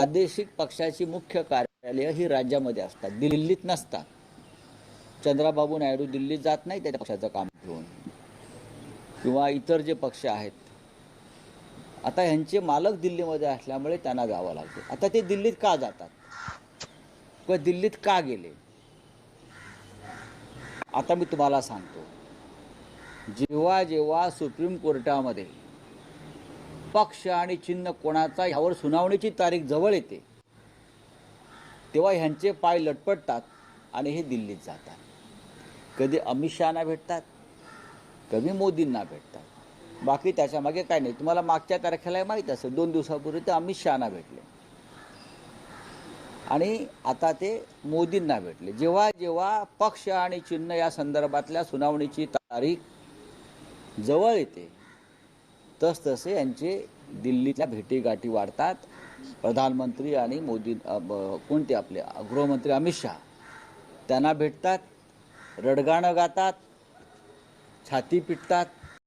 प्रादेशिक पक्षाची मुख्य कार्यालय ही राज्यामध्ये असतात, दिल्लीत नसतात. चंद्राबाबू नायडू दिल्लीत जात नाही त्याच्या पक्षाचं काम घेऊन, किंवा इतर जे पक्ष आहेत. आता ह्यांचे मालक दिल्लीमध्ये असल्यामुळे त्यांना जावं लागते. आता ते दिल्लीत का जातात किंवा दिल्लीत का गेले, आता मी तुम्हाला सांगतो. जेव्हा जेव्हा सुप्रीम कोर्टामध्ये पक्ष आणि चिन्ह कोणाचा ह्यावर सुनावणीची तारीख जवळ येते, तेव्हा ह्यांचे पाय लटपटतात आणि हे दिल्लीत जातात. कधी अमित शहाना भेटतात, कधी मोदींना भेटतात. बाकी त्याच्यामागे काय नाही. तुम्हाला मागच्या तारखेला माहीत असेल, 2 दिवसापूर्वी ते अमित शहाना भेटले आणि आता ते मोदींना भेटले. जेव्हा जेव्हा पक्ष आणि चिन्ह या संदर्भातल्या सुनावणीची तारीख जवळ येते, तसतसे यांचे दिल्लीतल्या भेटीगाठी वाढतात. प्रधानमंत्री आणि मोदी कोणते आपले गृहमंत्री अमित शहा त्यांना भेटतात, रडगाणं गातात, छाती पिटतात.